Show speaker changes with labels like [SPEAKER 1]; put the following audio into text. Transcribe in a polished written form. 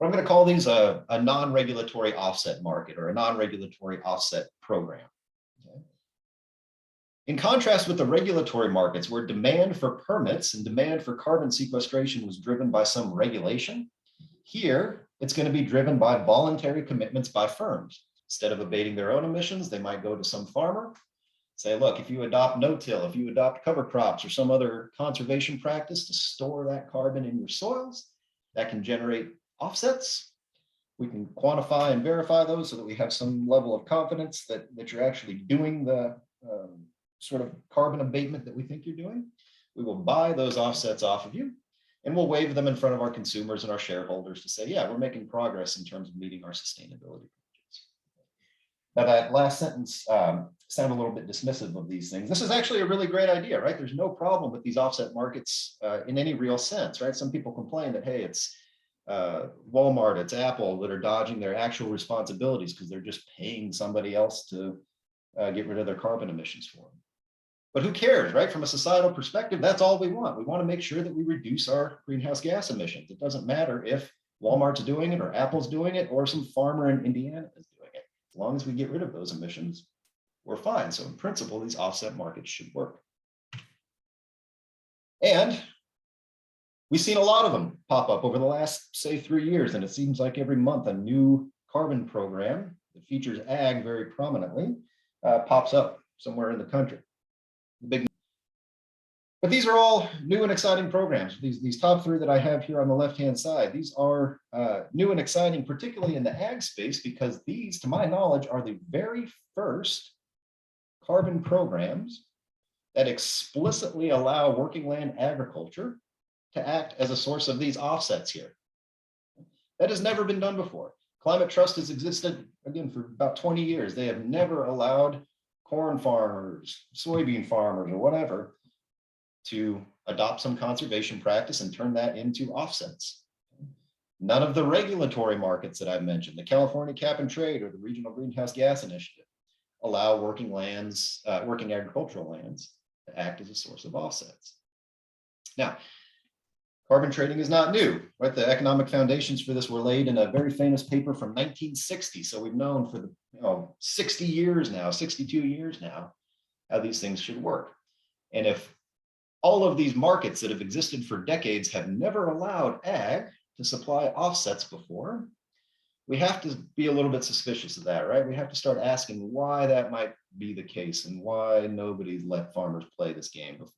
[SPEAKER 1] But I'm going to call these a non-regulatory offset market or a non-regulatory offset program. Okay. In contrast with the regulatory markets, where demand for permits and demand for carbon sequestration was driven by some regulation, here it's going to be driven by voluntary commitments by firms. Instead of abating their own emissions, they might go to some farmer, say, look, if you adopt no-till, if you adopt cover crops or some other conservation practice to store that carbon in your soils, that can generate offsets. We can quantify and verify those so that we have some level of confidence that you're actually doing the sort of carbon abatement that we think you're doing. We will buy those offsets off of you, and we'll wave them in front of our consumers and our shareholders to say, yeah, we're making progress in terms of meeting our sustainability pledges. Now, that last sentence sound a little bit dismissive of these things. This is actually a really great idea, right? There's no problem with these offset markets in any real sense, right? Some people complain that, hey, it's Walmart, it's Apple that are dodging their actual responsibilities because they're just paying somebody else to get rid of their carbon emissions for them. But who cares, right? From a societal perspective, that's all we want. We want to make sure that we reduce our greenhouse gas emissions. It doesn't matter if Walmart's doing it or Apple's doing it or some farmer in Indiana is doing it. As long as we get rid of those emissions, we're fine. So in principle, these offset markets should work. And we've seen a lot of them pop up over the last, say, 3 years. And it seems like every month a new carbon program that features ag very prominently pops up somewhere in the country. But these are all new and exciting programs. These top 3 that I have here on the left-hand side, these are new and exciting, particularly in the ag space, because these, to my knowledge, are the very first carbon programs that explicitly allow working land agriculture to act as a source of these offsets here. That has never been done before. Climate Trust has existed, again, for about 20 years. They have never allowed corn farmers, soybean farmers, or whatever to adopt some conservation practice and turn that into offsets. None of the regulatory markets that I've mentioned, the California Cap and Trade or the Regional Greenhouse Gas Initiative, allow working agricultural lands to act as a source of offsets. Now, carbon trading is not new, right? The economic foundations for this were laid in a very famous paper from 1960. So we've known for the 60 years now, 62 years now, how these things should work. And if all of these markets that have existed for decades have never allowed ag to supply offsets before, we have to be a little bit suspicious of that, right? We have to start asking why that might be the case and why nobody's let farmers play this game before.